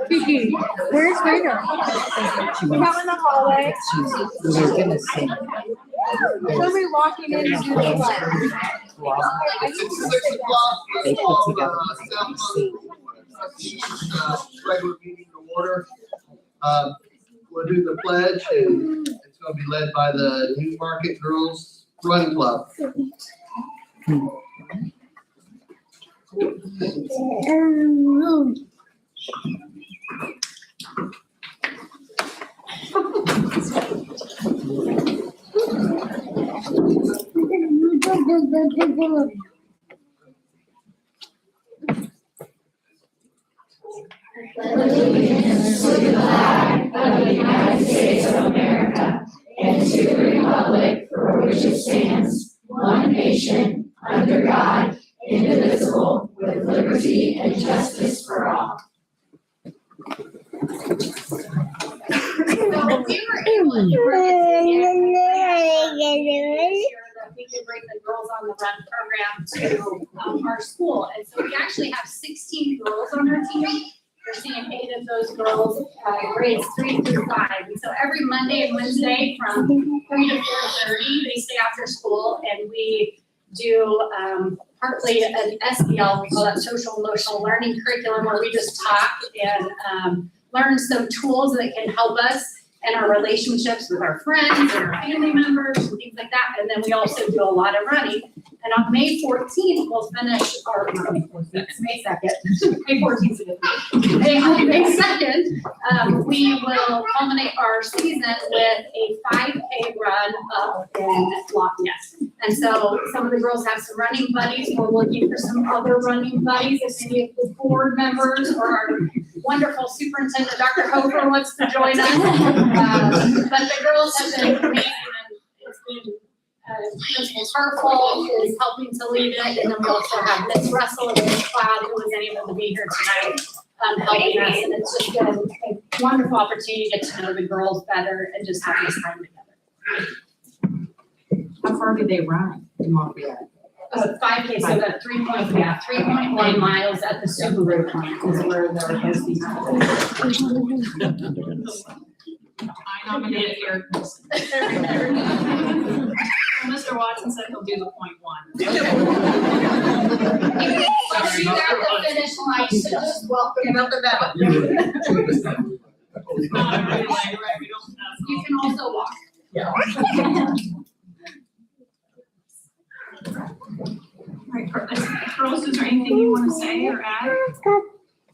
Kiki, where's Rita? Come in the hallway. We're gonna sing. Somebody walking in to do the flag. They put together. Regular meeting to order. We'll do the pledge, and it's going to be led by the Newmarket Girls Run Club. Allegiance to the flag of the United States of America and to the republic for which it stands, one nation, under God, indivisible, with liberty and justice for all. So we were able to that we could bring the Girls on the Run program to our school. And so we actually have 16 girls on our team. We're seeing 8 of those girls, grades 3 through 5. And so every Monday and Wednesday from 3 to 4:30, they stay after school, and we do partly an SEL, we call that social emotional learning curriculum, where we just talk and learn some tools that can help us in our relationships with our friends and our family members and things like that. And then we also do a lot of running. And on May 14th, we'll finish our, May 2nd, May 14th, May 2nd, we will culminate our season with a 5K run up in Lafayette. And so some of the girls have some running buddies. We're looking for some other running buddies. If any of the board members or our wonderful superintendent, Dr. Hofer, wants to join us. But the girls have been amazing, and it's been Principal Harful is helping to lead it, and then we also have Miss Russell and Miss Cloud, who was able to be here tonight, helping us, and it's just been a wonderful opportunity to get to know the girls better and just have this time together. How far do they run in Lafayette? 5K, so that 3.1 miles at the Subaru plant is where they're supposed to be. I nominated Eric Wilson. Mr. Watson said he'll do the .1. Once you're at the finish line, so just welcome him up the mountain. It's not a relay, right? We don't have. You can also walk. All right, girls, is there anything you want to say or add?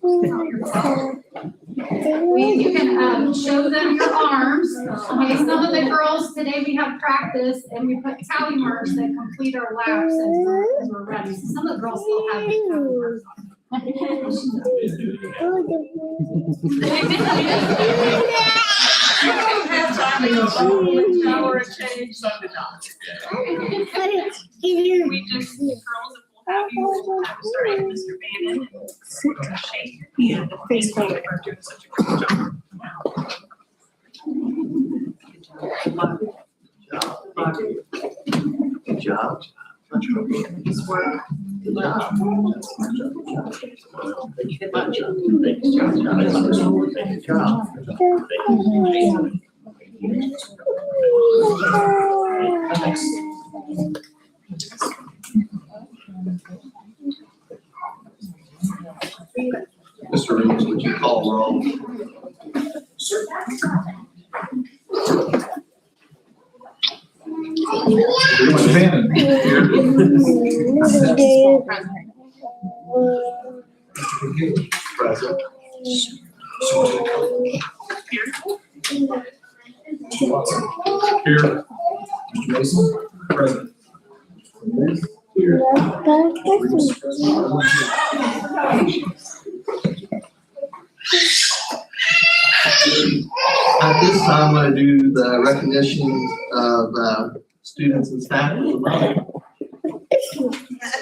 You can show them your arms. Okay, some of the girls today we have practice and we put tally marks that complete our laps as we're running. Some of the girls still have the tally marks on. Shower and change, some did not. We just, girls, we'll have you, starting with Mr. Bannon and shake. Yeah, the face for doing such a great job. Good job. Just work. Good job. Mr. Reeves, would you call roll? Mr. Bannon. Here. Present. Here. Mr. Mason. Present. Here. At this time, I'm going to do the recognition of students and staff. At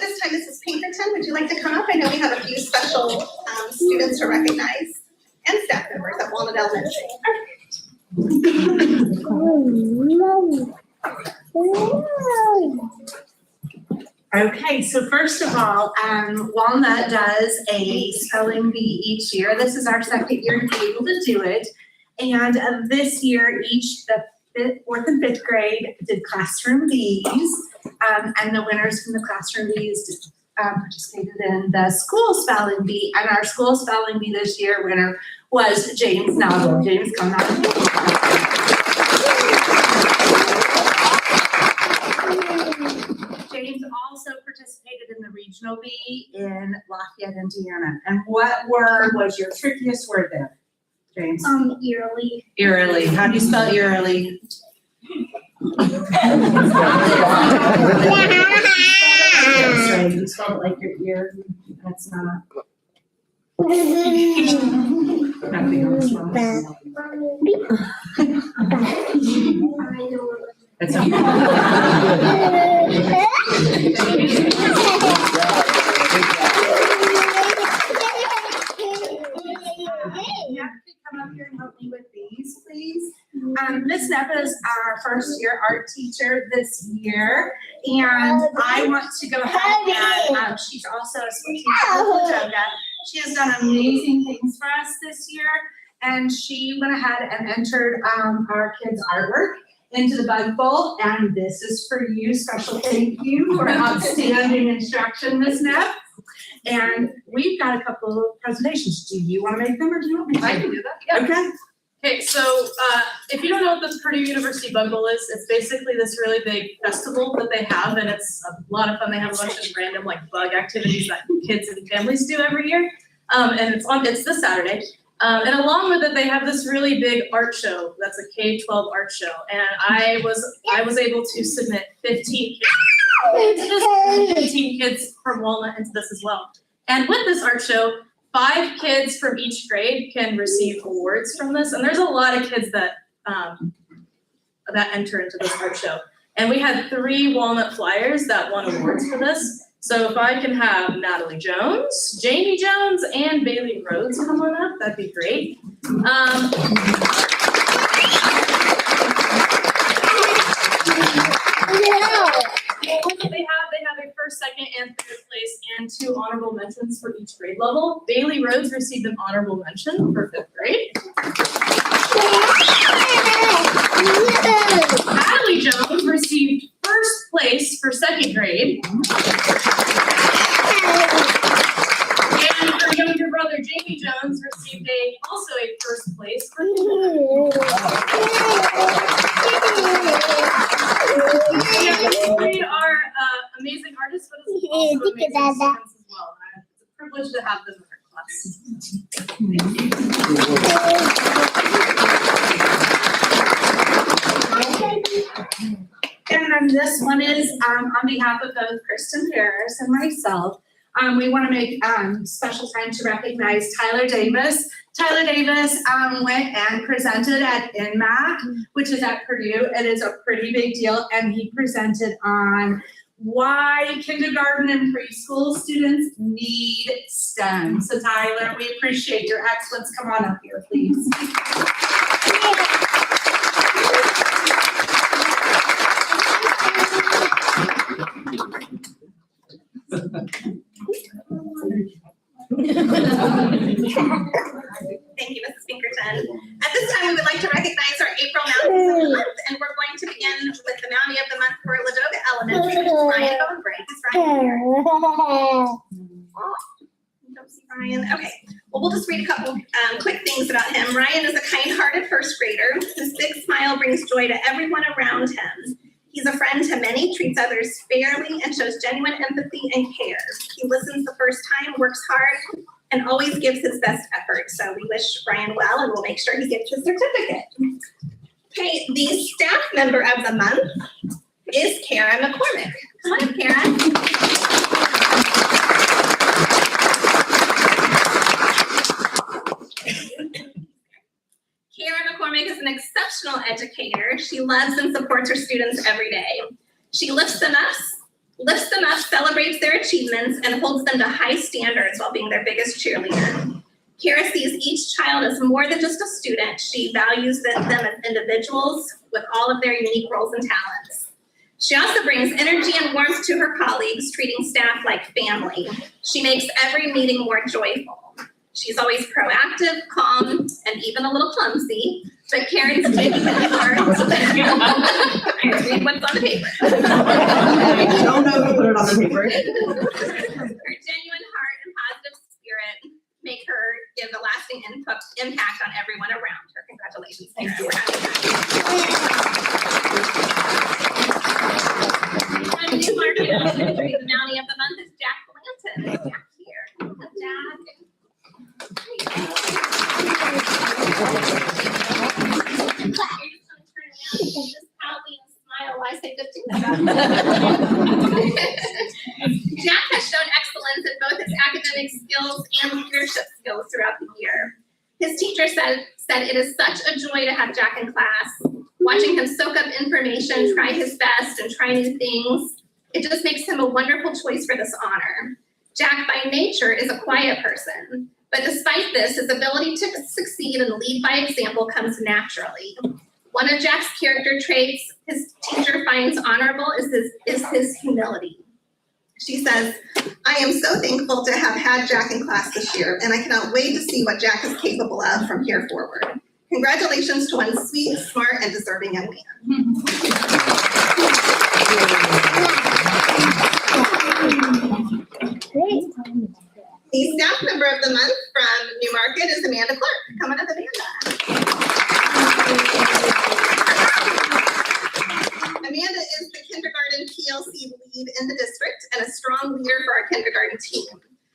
this time, Mrs. Pinkerton, would you like to come up? I know we have a few special students to recognize and staff members at Walnut Elementary. Okay, so first of all, Walnut does a spelling bee each year. This is our second year to be able to do it. And this year, the fourth and fifth grade did classroom bees. And the winners from the classroom bees participated in the school spelling bee. And our school spelling bee this year winner was James Novel. James, come on. James also participated in the regional bee in Lafayette, Indiana. And what word was your trickiest word there, James? Eerily. Eerily. How do you spell eerily? That's right. You spelled it like your ear. That's not. Nothing else wrong. That's okay. Come up here and help me with these, please. Miss Neva is our first year art teacher this year, and I want to go ahead and she's also a school teacher with Yoga. She has done amazing things for us this year, and she went ahead and entered our kids' artwork into the Bug Bowl, and this is for you. Special thank you for outstanding instruction, Miss Neff. And we've got a couple of presentations. Do you want to make them, or do you want me to? I can do that, yeah. Okay. Okay, so if you don't know what the Purdue University Bug Bowl is, it's basically this really big festival that they have, and it's a lot of fun. They have a bunch of random like bug activities that kids and families do every year, and it's this Saturday. And along with it, they have this really big art show. That's a K-12 art show, and I was able to submit 15 kids from Walnut into this as well. And with this art show, 5 kids from each grade can receive awards from this, and there's a lot of kids that enter into this art show. And we had 3 Walnut Flyers that won awards for this. So if I can have Natalie Jones, Jamie Jones, and Bailey Rhodes come on up, that'd be great. They have a first, second, and third place and 2 honorable mentions for each grade level. Bailey Rhodes received an honorable mention for 5th grade. Natalie Jones received first place for 2nd grade. And her younger brother, Jamie Jones, received also a first place for 5th grade. They are amazing artists, but it's also amazing students as well. It's a privilege to have them in our class. And then this one is on behalf of both Kristen Harris and myself. We want to make special time to recognize Tyler Davis. Tyler Davis went and presented at NMAC, which is at Purdue. It is a pretty big deal, and he presented on why kindergarten and preschool students need STEM. So Tyler, we appreciate your excellence. Come on up here, please. Thank you, Mrs. Pinkerton. At this time, we would like to recognize our April Mountie of the Month, and we're going to begin with the Mountie of the Month for Ladoga Elementary, which is Ryan Bowenbrink. Is Ryan here? Oh, you don't see Ryan? Okay. Well, we'll just read a couple quick things about him. Ryan is a kind-hearted first grader whose big smile brings joy to everyone around him. He's a friend to many, treats others fairly, and shows genuine empathy and care. He listens the first time, works hard, and always gives his best effort. So we wish Ryan well, and we'll make sure he gets his certificate. Okay, the staff member of the month is Karen McCormick. Come on up, Karen. Karen McCormick is an exceptional educator. She loves and supports her students every day. She lifts them up, celebrates their achievements, and holds them to high standards while being their biggest cheerleader. Kara sees each child as more than just a student. She values them as individuals with all of their unique roles and talents. She also brings energy and warmth to her colleagues, treating staff like family. She makes every meeting more joyful. She's always proactive, calm, and even a little clumsy, but Karen's genuine heart. I read what's on the paper. I don't know who put it on the paper. Her genuine heart and positive spirit make her give a lasting impact on everyone around her. Congratulations, Karen. We're happy. And Newmarket Elementary, the Mountie of the Month is Jack Blanton. Is Jack here? Hello, Jack. You're just gonna turn around and just proudly smile while I say good things about you. Jack has shown excellence in both his academic skills and leadership skills throughout the year. His teacher said it is such a joy to have Jack in class. Watching him soak up information, try his best, and try new things, it just makes him a wonderful choice for this honor. Jack, by nature, is a quiet person, but despite this, his ability to succeed and lead by example comes naturally. One of Jack's character traits his teacher finds honorable is his humility. She says, I am so thankful to have had Jack in class this year, and I cannot wait to see what Jack is capable of from here forward. Congratulations to one sweet, smart, and deserving young man. Great. The staff member of the month from Newmarket is Amanda Clark. Come on up, Amanda. Amanda is the kindergarten PLC lead in the district and a strong leader for our kindergarten team.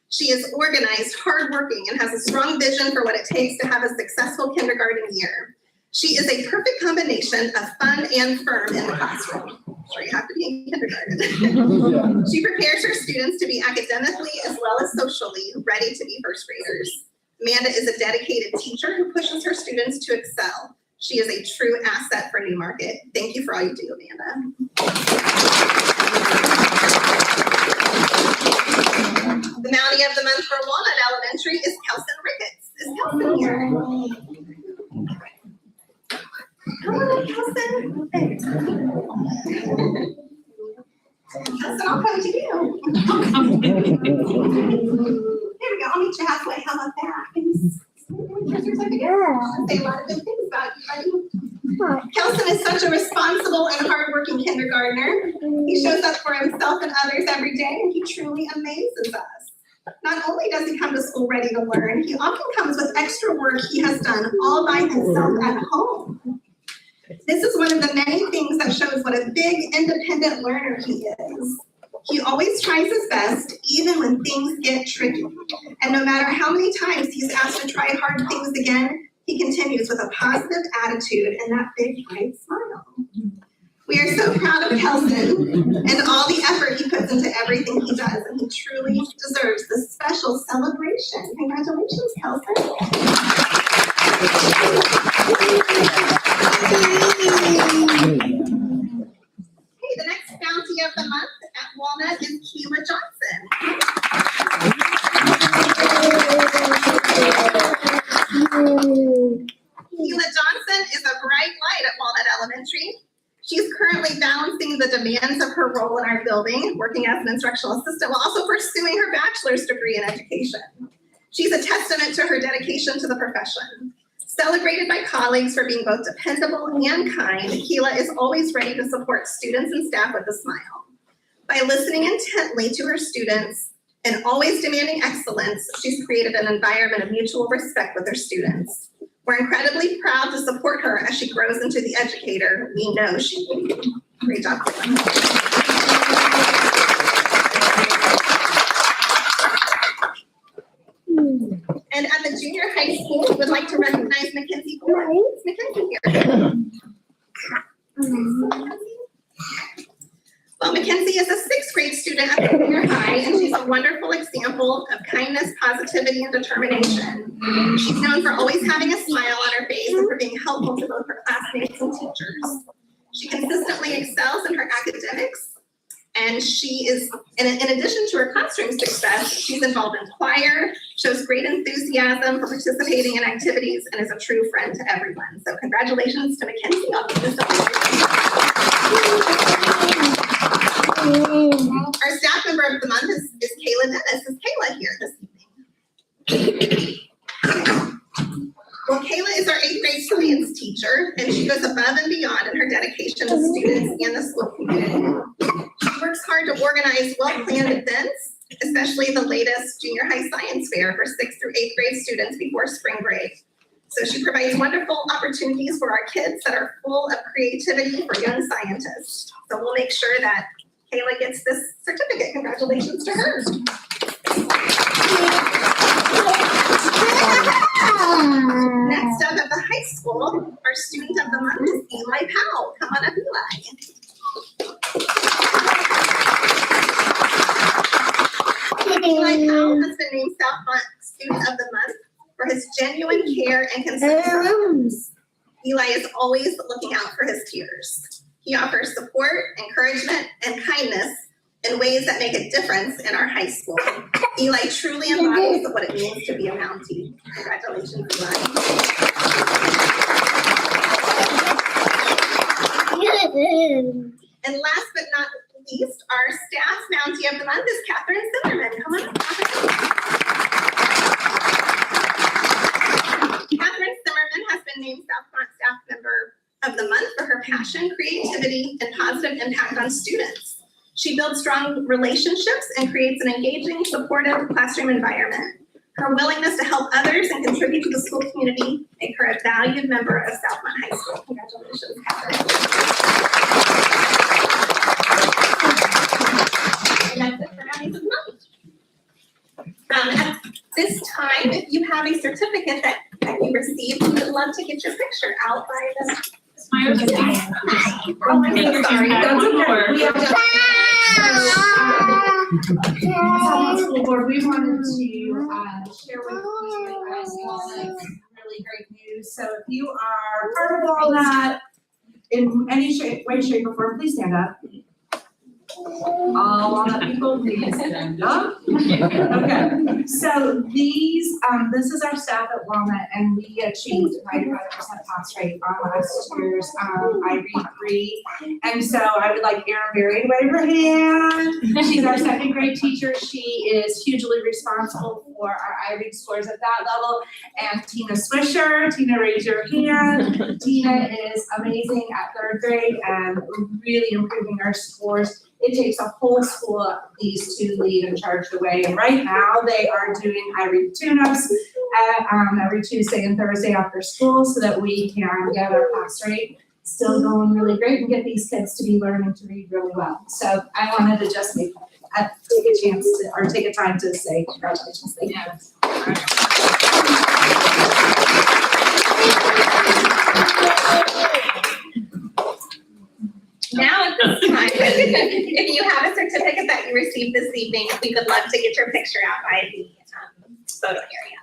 She is organized, hardworking, and has a strong vision for what it takes to have a successful kindergarten year. She is a perfect combination of fun and firm in the classroom. I'm sure you have to be in kindergarten. She prepares her students to be academically as well as socially ready to be first graders. Amanda is a dedicated teacher who pushes her students to excel. She is a true asset for Newmarket. Thank you for all you do, Amanda. The Mountie of the Month for Walnut Elementary is Kelson Ricketts. Is Kelson here? Come on, Kelson. Hey. Kelson, I'll come to you. Here we go. I'll meet you halfway. How about that? Here's your certificate. Say a lot of good things about you, buddy. Kelson is such a responsible and hardworking kindergartner. He shows up for himself and others every day, and he truly amazes us. Not only does he come to school ready to learn, he often comes with extra work he has done all by himself at home. This is one of the many things that shows what a big independent learner he is. He always tries his best, even when things get tricky. And no matter how many times he's asked to try hard things again, he continues with a positive attitude and that big, bright smile. We are so proud of Kelson and all the effort he puts into everything he does, and he truly deserves this special celebration. Congratulations, Kelson. Okay, the next bounty of the month at Walnut is Keela Johnson. Keela Johnson is a bright light at Walnut Elementary. She's currently balancing the demands of her role in our building, working as an instructional assistant, while also pursuing her bachelor's degree in education. She's a testament to her dedication to the profession. Celebrated by colleagues for being both dependable and kind, Keela is always ready to support students and staff with a smile. By listening intently to her students and always demanding excellence, she's created an environment of mutual respect with her students. We're incredibly proud to support her as she grows into the educator we know she will be. Great job, Keela. And at the junior high school, we would like to recognize Mackenzie Ford. Is Mackenzie here? Well, Mackenzie is a sixth grade student at the junior high, and she's a wonderful example of kindness, positivity, and determination. She's known for always having a smile on her face and for being helpful to both her classmates and teachers. She consistently excels in her academics, And she is, in addition to her classroom success, she's involved in choir, shows great enthusiasm for participating in activities, and is a true friend to everyone. So congratulations to Mackenzie on this award. Our staff member of the month is Kayla Dennis. Is Kayla here this evening? Well, Kayla is our 8th grade science teacher, and she goes above and beyond in her dedication to students and the school community. She works hard to organize well-planned events, especially the latest junior high science fair for 6th through 8th grade students before spring break. So she provides wonderful opportunities for our kids that are full of creativity for young scientists. So we'll make sure that Kayla gets this certificate. Congratulations to her. Next up at the high school, our student of the month is Eli Powell. Come on up, Eli. Eli Powell has been named Southmont Student of the Month for his genuine care and concern. Eli is always looking out for his peers. He offers support, encouragement, and kindness in ways that make a difference in our high school. Eli truly embodies what it means to be a Mountie. Congratulations, Eli. And last but not least, our staff Mountie of the month is Catherine Zimmerman. Come on up, Catherine. Catherine Zimmerman has been named Southmont Staff Member of the Month for her passion, creativity, and positive impact on students. She builds strong relationships and creates an engaging, supportive classroom environment. Her willingness to help others and contribute to the school community make her a valued member of Southmont High School. Congratulations, Catherine. And that's it for Mounties of the Month. At this time, if you have a certificate that you received, we would love to get your picture out by the. Oh, I'm so sorry. That's okay. We have School Board, we wanted to share with you guys some really great news. So if you are part of all that in any way, shape, or form, please stand up. All walnut people, please stand up. Okay, so this is our staff at Walnut, and we achieved 95% pass rate on last year's IREAD 3. And so I would like Erin Berry to wave her hand. She's our 2nd grade teacher. She is hugely responsible for our IREAD scores at that level. And Tina Swisher, Tina, raise your hand. Tina is amazing at 3rd grade and really improving our scores. It takes a whole school, these two lead and charge the way. And right now they are doing IREAD tune-ups every Tuesday and Thursday after school so that we can get our pass rate still going really great and get these kids to be learning to read really well. So I wanted to just take a chance to, or take a time to say congratulations. Thank you. Now at this time, if you have a certificate that you received this evening, we would love to get your picture out by the photo area.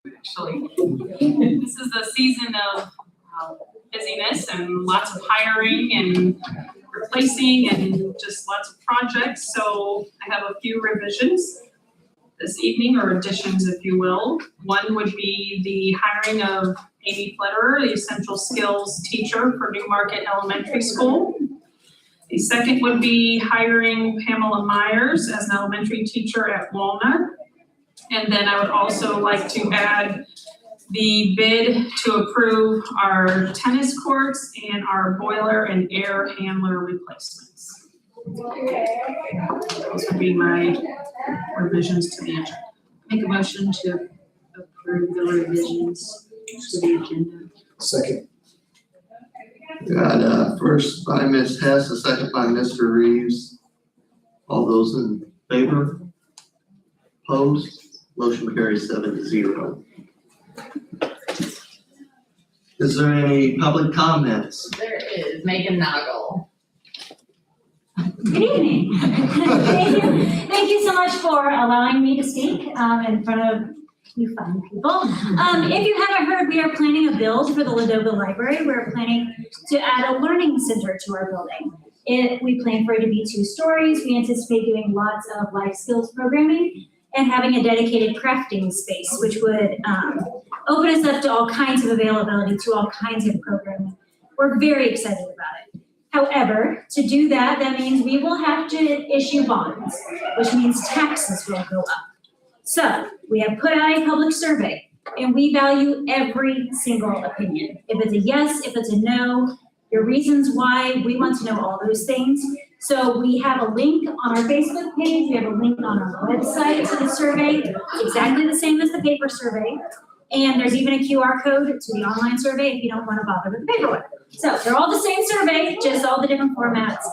Actually, this is the season of busyness and lots of hiring and replacing and just lots of projects. So I have a few revisions this evening, or additions, if you will. One would be the hiring of Amy Fletterer, the essential skills teacher for Newmarket Elementary School. The second would be hiring Pamela Myers as an elementary teacher at Walnut. And then I would also like to add the bid to approve our tennis courts and our boiler and air handler replacements. Those would be my revisions to the agenda. Make a motion to approve the revisions to the agenda. Second. Got first by Ms. Hess, a second by Mr. Reeves. All those in favor? Opposed? Motion carries 7-0. Is there any public comments? There is Megan Noggle. Good evening. Thank you so much for allowing me to speak in front of you fun people. If you haven't heard, we are planning a build for the Ladoga Library. We're planning to add a learning center to our building. We plan for it to be 2 stories. We anticipate doing lots of life skills programming and having a dedicated crafting space, which would open us up to all kinds of availability to all kinds of programming. We're very excited about it. However, to do that, that means we will have to issue bonds, which means taxes will go up. So we have put out a public survey, and we value every single opinion. If it's a yes, if it's a no, your reasons why, we want to know all those things. So we have a link on our Facebook page, we have a link on our website to the survey. It's exactly the same as the paper survey. And there's even a QR code to the online survey if you don't want to bother with the paper one. So they're all the same survey, just all the different formats.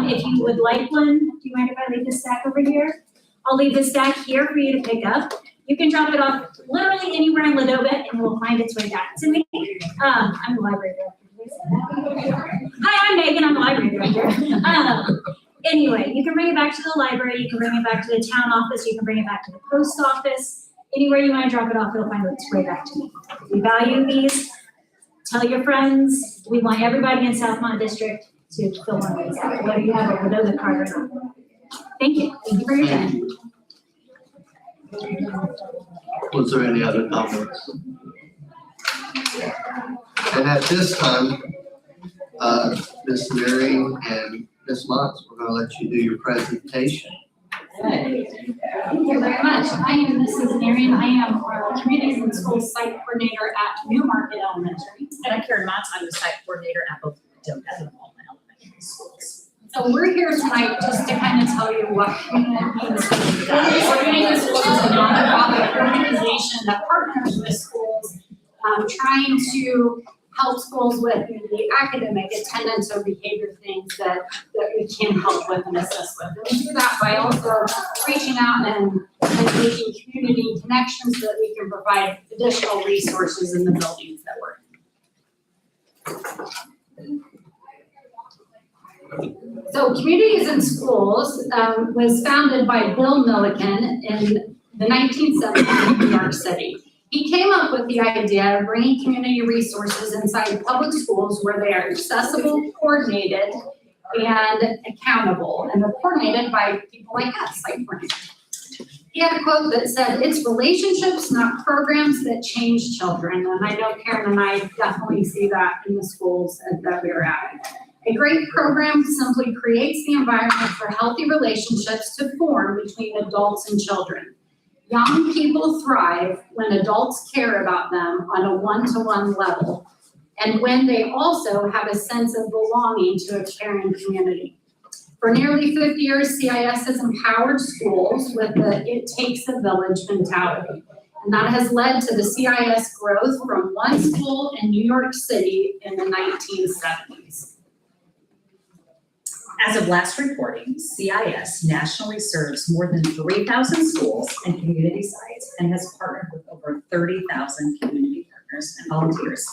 If you would like one, do you mind if I leave this stack over here? I'll leave this stack here for you to pick up. You can drop it off literally anywhere in Ladoga and it will find its way back to me. I'm the library director. Hi, I'm Megan, I'm the library director. Anyway, you can bring it back to the library, you can bring it back to the town office, you can bring it back to the post office. Anywhere you want to drop it off, it'll find its way back to me. We value these. Tell your friends. We want everybody in Southmont District to fill one of these out, whether you have a Ladoga card or not. Thank you. Thank you for your time. Was there any other comments? And at this time, Ms. Mary and Ms. Motz, we're going to let you do your presentation. Thank you very much. I am Mrs. Marion. I am our Communities and Schools Site Coordinator at Newmarket Elementary. And I'm Karen Motz, I'm the site coordinator at both Ladoga and Walnut Elementary Schools. So we're here tonight just to kind of tell you what Communities and Schools is a nonprofit organization that partners with schools, trying to help schools with the academic, attendance, or behavior things that we can help with and assist with. And we do that by also reaching out and making community connections so that we can provide additional resources in the buildings that we're in. So Communities in Schools was founded by Bill Milliken in the 1970s in New York City. He came up with the idea of bringing community resources inside public schools where they are accessible, coordinated, and accountable, and they're coordinated by people like us, like Brent. He had a quote that said, "It's relationships, not programs, that change children." And I know Karen and I definitely see that in the schools that we're at. A great program simply creates the environment for healthy relationships to form between adults and children. Young people thrive when adults care about them on a one-to-one level, and when they also have a sense of belonging to a caring community. For nearly 50 years, CIS has empowered schools with the "it takes a village" mentality. And that has led to the CIS growth from one school in New York City in the 1970s. As of last reporting, CIS nationally serves more than 3,000 schools and community sites and has partnered with over 30,000 community partners and volunteers.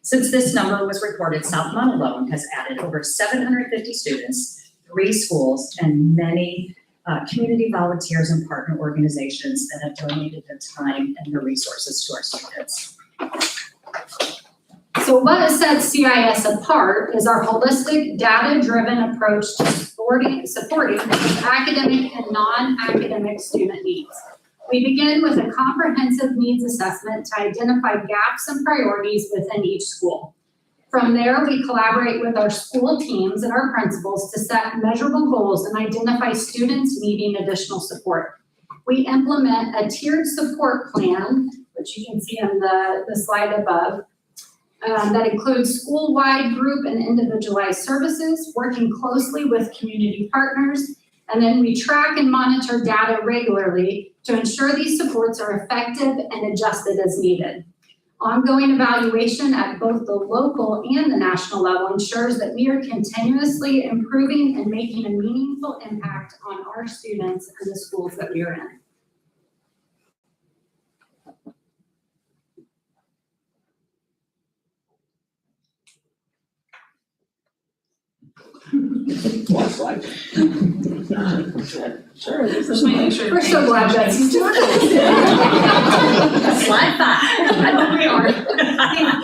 Since this number was reported, Southmont alone has added over 750 students, 3 schools, and many community volunteers and partner organizations that have donated their time and their resources to our students. So what sets CIS apart is our holistic, data-driven approach to supporting academic and non-academic student needs. We begin with a comprehensive needs assessment to identify gaps and priorities within each school. From there, we collaborate with our school teams and our principals to set measurable goals and identify students needing additional support. We implement a tiered support plan, which you can see on the slide above, that includes school-wide, group, and individualized services, working closely with community partners. And then we track and monitor data regularly to ensure these supports are effective and adjusted as needed. Ongoing evaluation at both the local and the national level ensures that we are continuously improving and making a meaningful impact on our students and the schools that we are in. Sure. Just making sure. We're so glad Betsy's doing it. Slide 5. I know we are.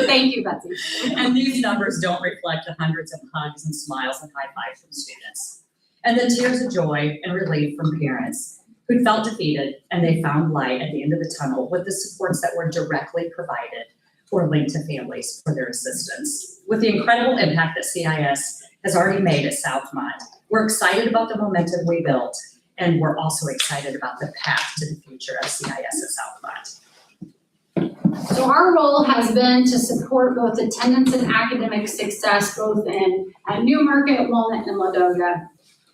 Thank you, Betsy. And these numbers don't reflect the hundreds of hugs and smiles and high fives from students. And the tears of joy and relief from parents who felt defeated and they found light at the end of the tunnel with the supports that were directly provided or linked to families for their assistance. With the incredible impact that CIS has already made at Southmont, we're excited about the momentum we built, and we're also excited about the path to the future of CIS at Southmont. So our role has been to support both attendance and academic success, both in Newmarket, Walnut, and Ladoga.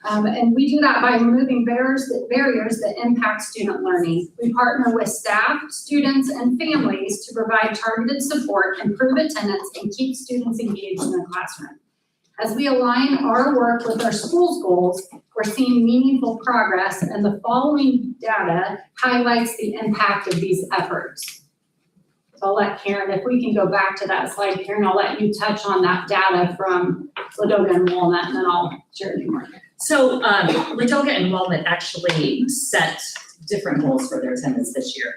And we do that by removing barriers that impact student learning. We partner with staff, students, and families to provide targeted support, improve attendance, and keep students engaged in the classroom. As we align our work with our school's goals, we're seeing meaningful progress, and the following data highlights the impact of these efforts. So I'll let Karen, if we can go back to that slide, Karen, I'll let you touch on that data from Ladoga and Walnut, and then I'll share it more. So Ladoga and Walnut actually set different goals for their attendance this year.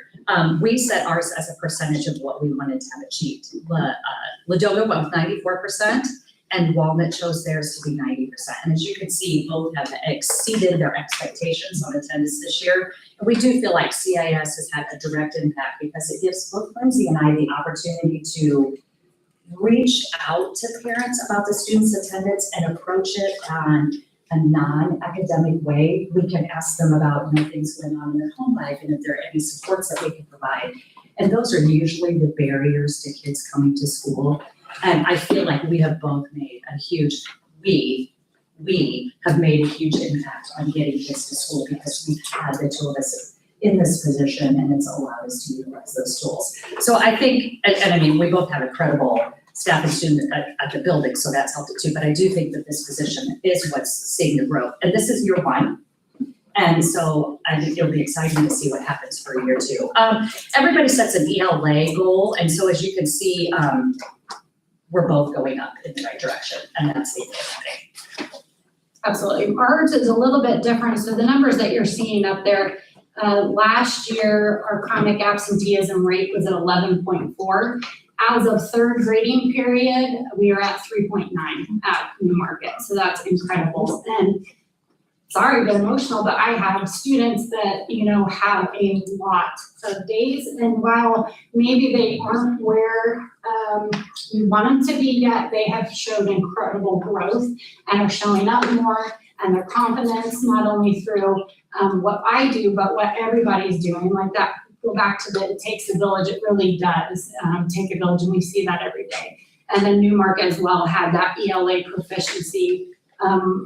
We set ours as a percentage of what we wanted to have achieved. Ladoga went with 94%, and Walnut chose theirs to be 90%. And as you can see, both have exceeded their expectations on attendance this year. And we do feel like CIS has had a direct impact because it gives both Lindsay and I the opportunity to reach out to parents about the students' attendance and approach it on a non-academic way. We can ask them about things going on in their home life and if there are any supports that we can provide. And those are usually the barriers to kids coming to school. And I feel like we have both made a huge, we have made a huge impact on getting kids to school because we've had the two of us in this position and it's allowed us to utilize those tools. So I think, and I mean, we both have incredible staff and students at the building, so that's helped it too. But I do think that this position is what's seeing the growth. And this is year 1. And so I think it'll be exciting to see what happens for year 2. Everybody sets an ELA goal. And so as you can see, we're both going up in the right direction, and that's the thing. Absolutely. Ours is a little bit different. So the numbers that you're seeing up there, last year, our chronic absenteeism rate was at 11.4. As of third grading period, we are at 3.9 at Newmarket. So that's incredible. And sorry, but emotional, but I have students that, have a lot of days. And while maybe they aren't where we want them to be yet, they have showed incredible growth and are showing up more, and their confidence, not only through what I do, but what everybody's doing. Like that, go back to the it takes a village, it really does take a village, and we see that every day. And then Newmarket as well had that ELA proficiency.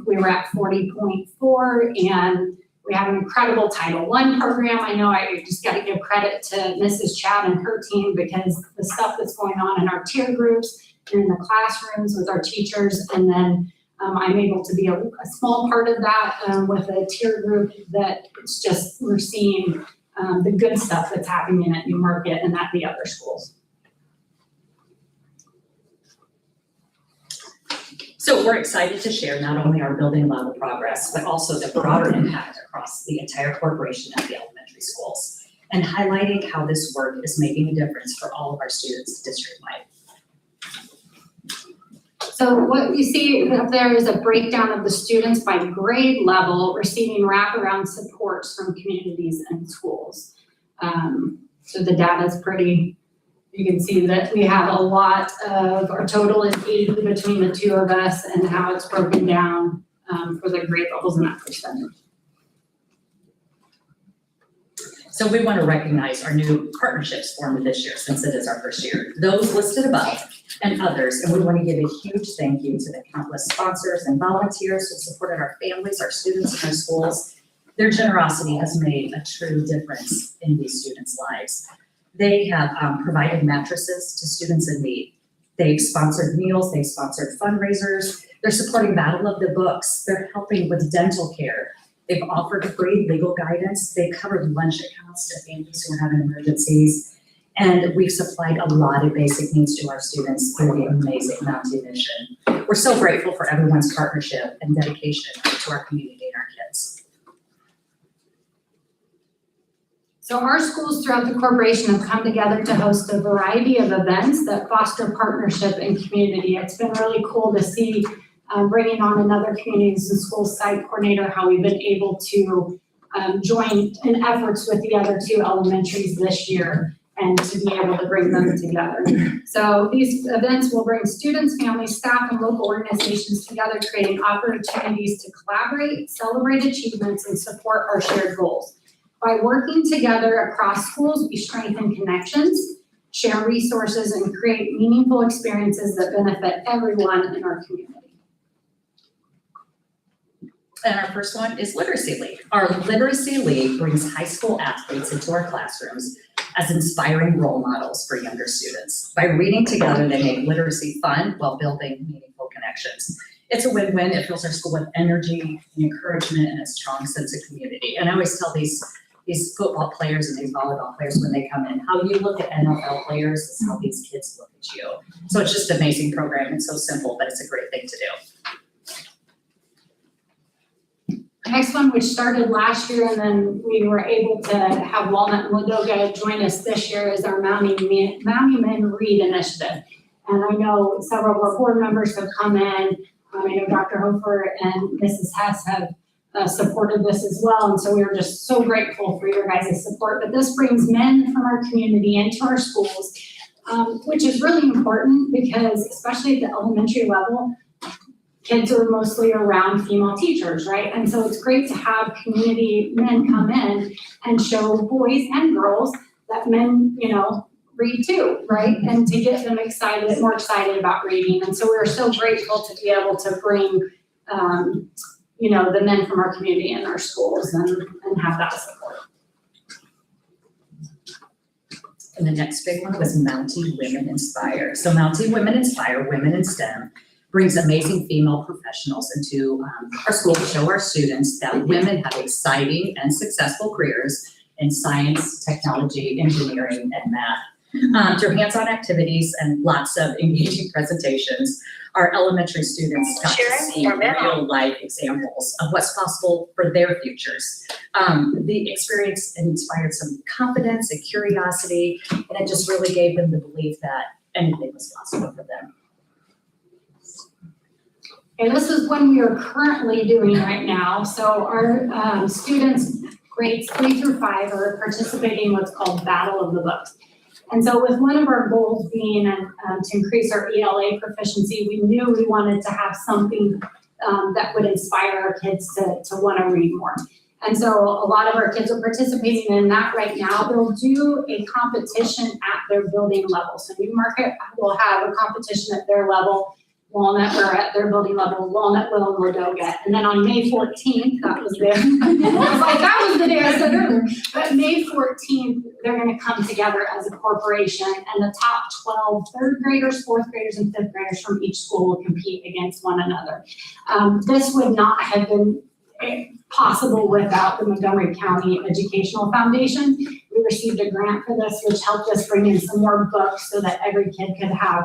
We were at 40.4, and we have an incredible Title I program. I know I just got to give credit to Mrs. Chad and her team because the stuff that's going on in our tier groups and in the classrooms with our teachers, and then I'm able to be a small part of that with a tier group that it's just, we're seeing the good stuff that's happening at Newmarket and at the other schools. So we're excited to share not only our building level progress, but also the broader impact across the entire corporation at the elementary schools, and highlighting how this work is making a difference for all of our students district-wide. So what you see up there is a breakdown of the students by grade level receiving wraparound supports from communities and schools. So the data is pretty, you can see that we have a lot of, our total is 80 between the two of us, and how it's broken down for the grade levels in that percentage. So we want to recognize our new partnerships formed this year, since it is our first year. Those listed above and others, and we want to give a huge thank you to the countless sponsors and volunteers who supported our families, our students, and our schools. Their generosity has made a true difference in these students' lives. They have provided mattresses to students in need. They've sponsored meals, they've sponsored fundraisers, they're supporting Battle of the Books, they're helping with dental care. They've offered free legal guidance. They've covered lunch accounts to families who are having emergencies. And we've supplied a lot of basic needs to our students through the amazing Mountie mission. We're so grateful for everyone's partnership and dedication to our community and our kids. So our schools throughout the corporation have come together to host a variety of events that foster partnership and community. It's been really cool to see bringing on another communities and school site coordinator, how we've been able to join in efforts with the other two elementaries this year and to be able to bring them together. So these events will bring students, families, staff, and local organizations together, creating opportunities to collaborate, celebrate achievements, and support our shared goals. By working together across schools, we strengthen connections, share resources, and create meaningful experiences that benefit everyone in our community. And our first one is Literacy League. Our Literacy League brings high school athletes into our classrooms as inspiring role models for younger students. By reading together, they make literacy fun while building meaningful connections. It's a win-win. It fills our school with energy and encouragement and a strong sense of community. And I always tell these football players and these volleyball players when they come in, how you look at NFL players is how these kids look at you. So it's just an amazing program. It's so simple, but it's a great thing to do. Next one, which started last year, and then we were able to have Walnut and Ladoga join us this year, is our Mountie Men Read Initiative. And I know several of our board members have come in. I know Dr. Hofer and Mrs. Hess have supported this as well. And so we are just so grateful for your guys' support. But this brings men from our community into our schools, which is really important because especially at the elementary level, kids are mostly around female teachers, right? And so it's great to have community men come in and show boys and girls that men, read too, right? And to get them excited, more excited about reading. And so we're so grateful to be able to bring, the men from our community in our schools and have that support. And the next big one was Mountie Women Inspire. So Mountie Women Inspire, Women in STEM, brings amazing female professionals into our school to show our students that women have exciting and successful careers in science, technology, engineering, and math. Through hands-on activities and lots of engaging presentations, our elementary students got to see real-life examples of what's possible for their futures. The experience inspired some confidence and curiosity, and it just really gave them the belief that anything was possible for them. And this is one we are currently doing right now. So our students, grades 3 through 5, are participating in what's called Battle of the Books. And so with one of our goals being to increase our ELA proficiency, we knew we wanted to have something that would inspire our kids to want to read more. And so a lot of our kids are participating in that right now. They'll do a competition at their building level. So Newmarket will have a competition at their level. Walnut, we're at their building level, Walnut, Will, and Ladoga. And then on May 14th, that was there. I was like, that was the day I said earlier. But May 14th, they're going to come together as a corporation, and the top 12 third graders, fourth graders, and fifth graders from each school will compete against one another. This would not have been possible without the Montgomery County Educational Foundation. We received a grant for this, which helped us bring in some more books so that every kid could have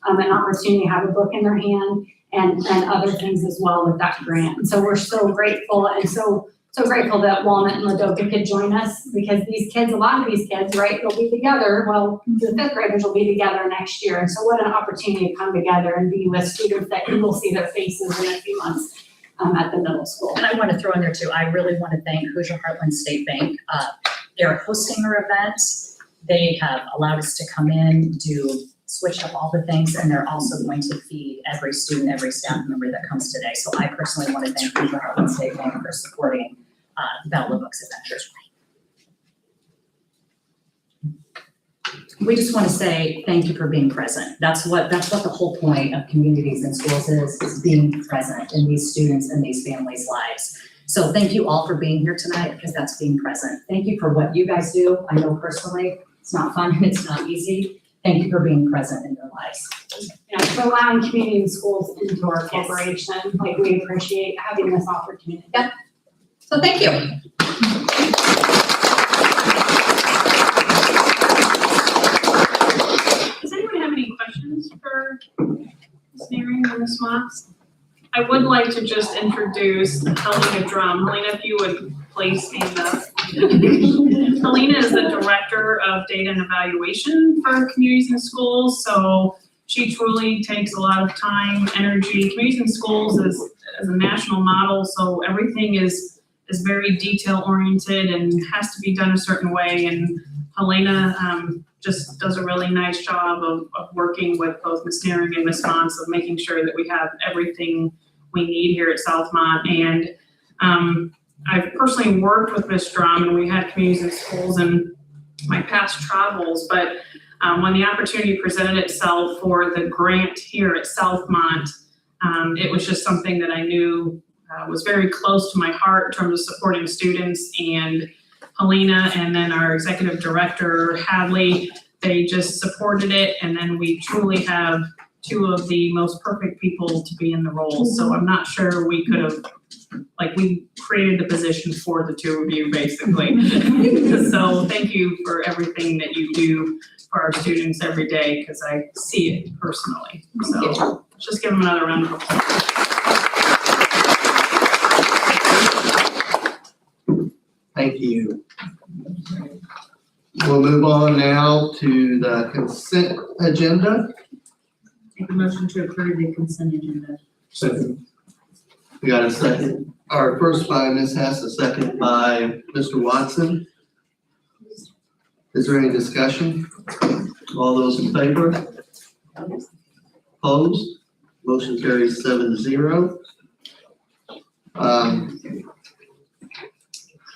an opportunity to have a book in their hand and other things as well with that grant. And so we're so grateful and so grateful that Walnut and Ladoga could join us because these kids, a lot of these kids, right, they'll be together. Well, the fifth graders will be together next year. And so what an opportunity to come together and be with students that you will see their faces in a few months at the middle school. And I want to throw in there too, I really want to thank Hoosier Heartland State Bank. They're hosting our event. They have allowed us to come in, switch up all the things, and they're also going to feed every student, every staff member that comes today. So I personally want to thank Hoosier Heartland State Bank for supporting the Battle of Books Adventures. We just want to say thank you for being present. That's what the whole point of communities and schools is being present in these students and these families' lives. So thank you all for being here tonight because that's being present. Thank you for what you guys do. I know personally it's not fun and it's not easy. Thank you for being present in your lives. Yeah, for allowing community and schools into our corporation. Like we appreciate having this opportunity. Yep. So thank you. Does anyone have any questions for Ms. Nearing or Ms. Moss? I would like to just introduce Helena Drum. Helena, if you would please stand up. Helena is the Director of Data and Evaluation for Communities and Schools, so she truly takes a lot of time, energy. Communities and Schools is a national model, so everything is very detail oriented and has to be done a certain way, and Helena just does a really nice job of working with both Ms. Nearing and Ms. Mons of making sure that we have everything we need here at Southmont. And I've personally worked with Ms. Drum and we had Communities and Schools in my past travels, but when the opportunity presented itself for the grant here at Southmont, it was just something that I knew was very close to my heart in terms of supporting students. And Helena and then our executive director, Hadley, they just supported it. And then we truly have two of the most perfect people to be in the role. So I'm not sure we could have, we created the position for the two of you, basically. So thank you for everything that you do for our students every day, because I see it personally. So let's just give them another round of applause. Thank you. We'll move on now to the consent agenda. Make a motion to approve the consent agenda. Second. We got a second, or first by Ms. Hess, a second by Mr. Watson. Is there any discussion? All those in favor? Opposed? Motion carries 7-0.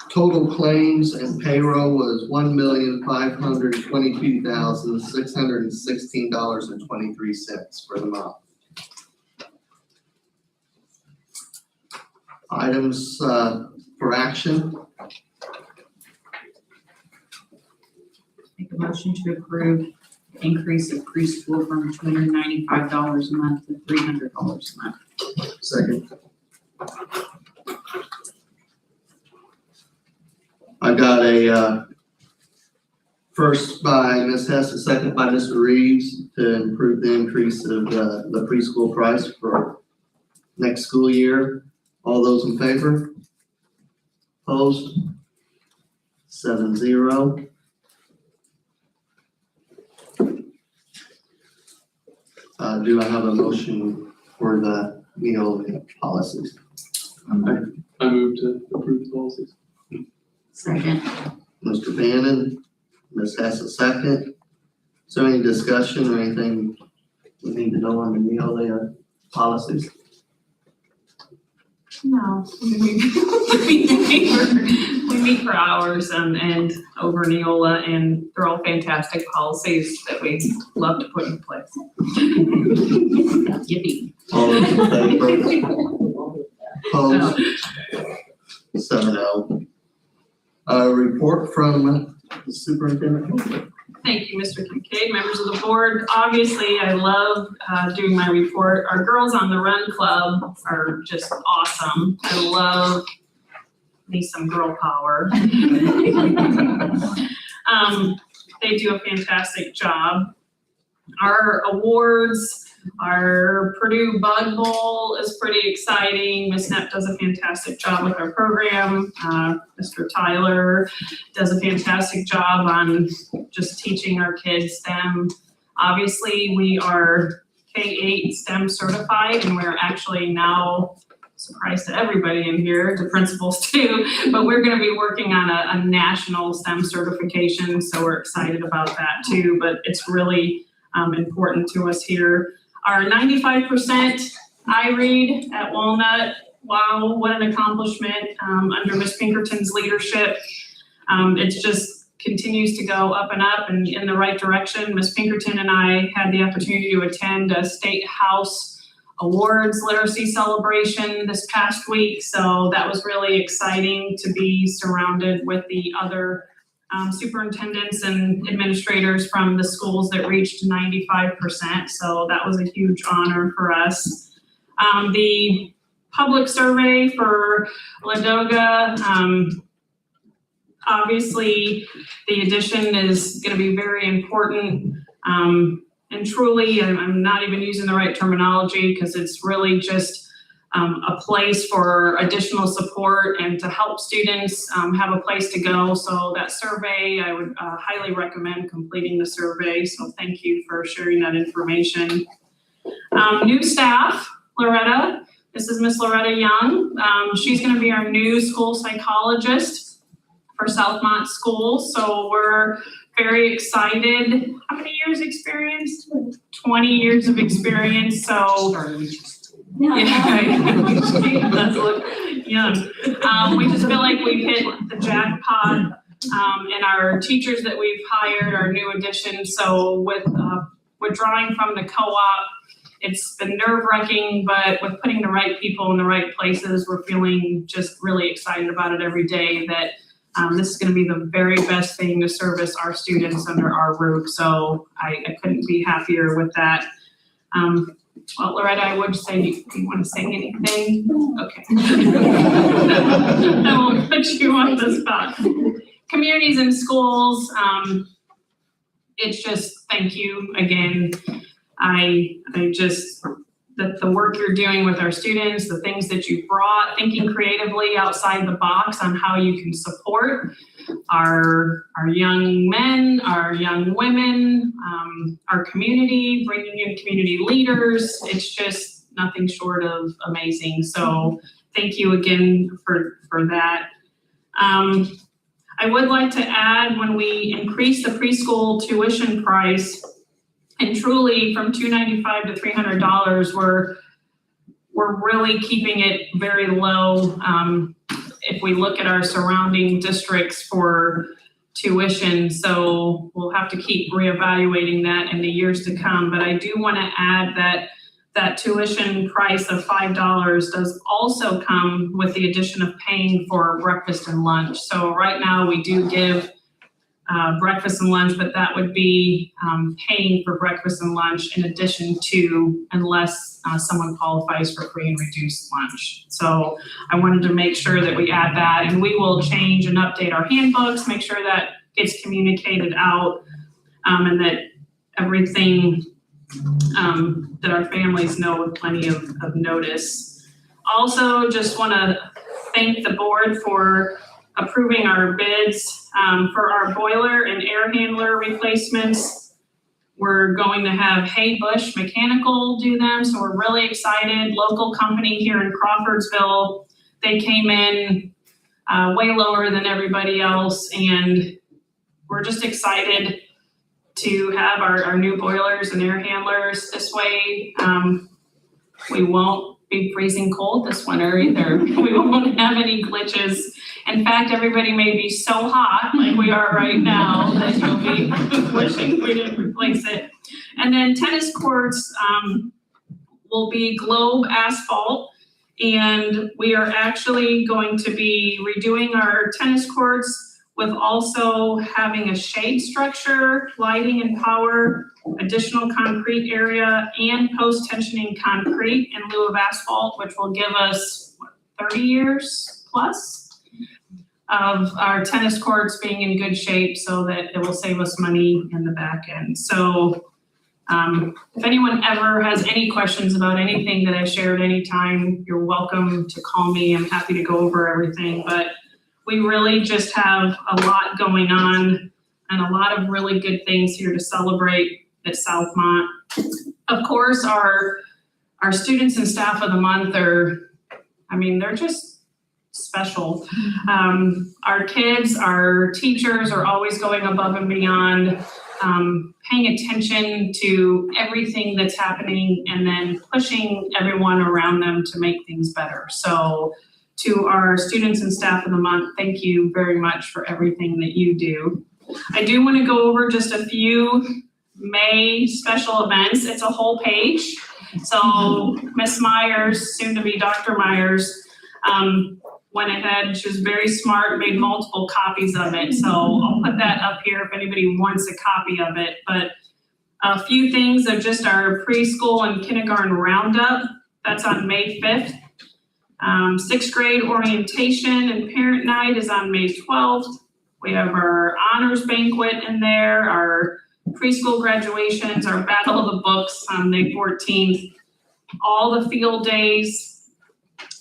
Total claims and payroll was $1,522,616.23 for the month. Items for action. Make a motion to approve the increase of preschool from $295 a month to $300 a month. Second. I got a first by Ms. Hess, a second by Mr. Reeves to improve the increase of the preschool price for next school year. All those in favor? Opposed? 7-0. Do I have a motion for the meal policies? I move to approve the policies. Second. Mr. Bannon, Ms. Hess, a second. Is there any discussion or anything we need to know on the meal policies? No, we meet for hours and over Neola, and they're all fantastic policies that we love to put in place. Yippee. All those in favor? Opposed? 7-0. Report from the superintendent. Thank you, Mr. Kincaid, members of the board. Obviously, I love doing my report. Our Girls on the Run Club are just awesome. I love me some girl power. They do a fantastic job. our awards, our Purdue Bug Bowl is pretty exciting. Ms. Knapp does a fantastic job with our program. Mr. Tyler does a fantastic job on just teaching our kids STEM. Obviously, we are K-8 STEM certified, and we're actually now, surprise to everybody in here, to principals too, but we're going to be working on a national STEM certification, so we're excited about that too, but it's really important to us here. Our 95% iRead at Walnut, wow, what an accomplishment under Ms. Pinkerton's leadership. It's just continues to go up and up and in the right direction. Ms. Pinkerton and I had the opportunity to attend a State House Awards literacy celebration this past week, so that was really exciting to be surrounded with the other superintendents and administrators from the schools that reached 95%, so that was a huge honor for us. The public survey for Ladoga, obviously the addition is going to be very important. And truly, I'm not even using the right terminology because it's really just a place for additional support and to help students have a place to go. So that survey, I would highly recommend completing the survey. So thank you for sharing that information. New staff, Loretta. This is Miss Loretta Young. She's going to be our new school psychologist for Southmont Schools. So we're very excited. How many years experience? 20 years of experience. So yeah, she does look young. We just feel like we've hit the jackpot, and our teachers that we've hired are new additions. So with withdrawing from the co-op, it's been nerve-wracking, but with putting the right people in the right places, we're feeling just really excited about it every day that this is going to be the very best thing to service our students under our roof. So I couldn't be happier with that. Well, Loretta, I would say, do you want to say anything? Okay. I won't put you on the spot. Communities and schools, it's just thank you again. I just, the work you're doing with our students, the things that you brought, thinking creatively outside the box on how you can support our young men, our young women, our community, bringing in community leaders. It's just nothing short of amazing. So thank you again for that. I would like to add, when we increase the preschool tuition price, and truly from $295 to $300, we're really keeping it very low. If we look at our surrounding districts for tuition, so we'll have to keep reevaluating that in the years to come. But I do want to add that tuition price of $5 does also come with the addition of paying for breakfast and lunch. So right now we do give breakfast and lunch, but that would be paying for breakfast and lunch in addition to, unless someone qualifies for free and reduced lunch. So I wanted to make sure that we add that, and we will change and update our handbooks, make sure that gets communicated out, and that everything that our families know with plenty of notice. Also, just want to thank the board for approving our bids for our boiler and air handler replacements. We're going to have Hay Bush Mechanical do them, so we're really excited. Local company here in Crawfordsville. They came in way lower than everybody else, and we're just excited to have our new boilers and air handlers. This way, we won't be freezing cold this winter either. We won't have any glitches. In fact, everybody may be so hot, like we are right now, that you'll be wishing we didn't replace it. And then tennis courts will be Globe asphalt, and we are actually going to be redoing our tennis courts with also having a shade structure, lighting and power, additional concrete area, and post-tensioning concrete in lieu of asphalt, which will give us 30 years plus of our tennis courts being in good shape, so that it will save us money in the back end. So If anyone ever has any questions about anything that I shared anytime, you're welcome to call me. I'm happy to go over everything, but we really just have a lot going on and a lot of really good things here to celebrate at Southmont. Of course, our students and staff of the month are, they're just special. Our kids, our teachers are always going above and beyond, paying attention to everything that's happening and then pushing everyone around them to make things better. So to our students and staff of the month, thank you very much for everything that you do. I do want to go over just a few May special events. It's a whole page. So Miss Myers, soon to be Dr. Myers, went ahead, she was very smart, made multiple copies of it. So I'll put that up here if anybody wants a copy of it. But a few things of just our preschool and kindergarten roundup. That's on May 5th. 6th grade orientation and parent night is on May 12th. We have our honors banquet in there, our preschool graduations, our Battle of the Books on May 14th, all the field days,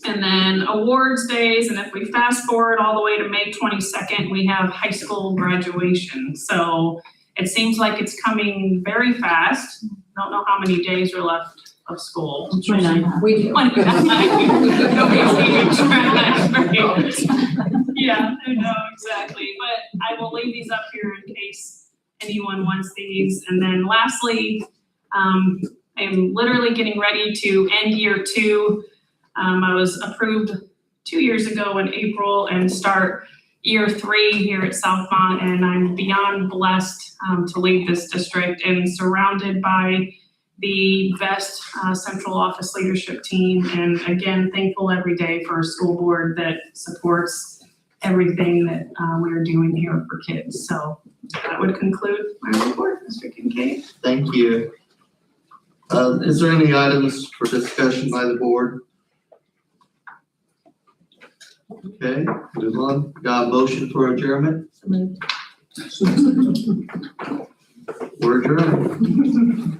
and then awards days. And if we fast forward all the way to May 22nd, we have high school graduation. So it seems like it's coming very fast. Don't know how many days are left of school. 29. We do. 29. Nobody's keeping track, right? Yeah, I know, exactly. But I will leave these up here in case anyone wants these. And then lastly, I'm literally getting ready to end year 2. I was approved 2 years ago in April and start year 3 here at Southmont, and I'm beyond blessed to lead this district and surrounded by the best central office leadership team. And again, thankful every day for a school board that supports everything that we are doing here for kids. So that would conclude my report, Mr. Kincaid. Thank you. Is there any items for discussion by the board? Okay, move on. Got a motion for adjournment? We're adjourned.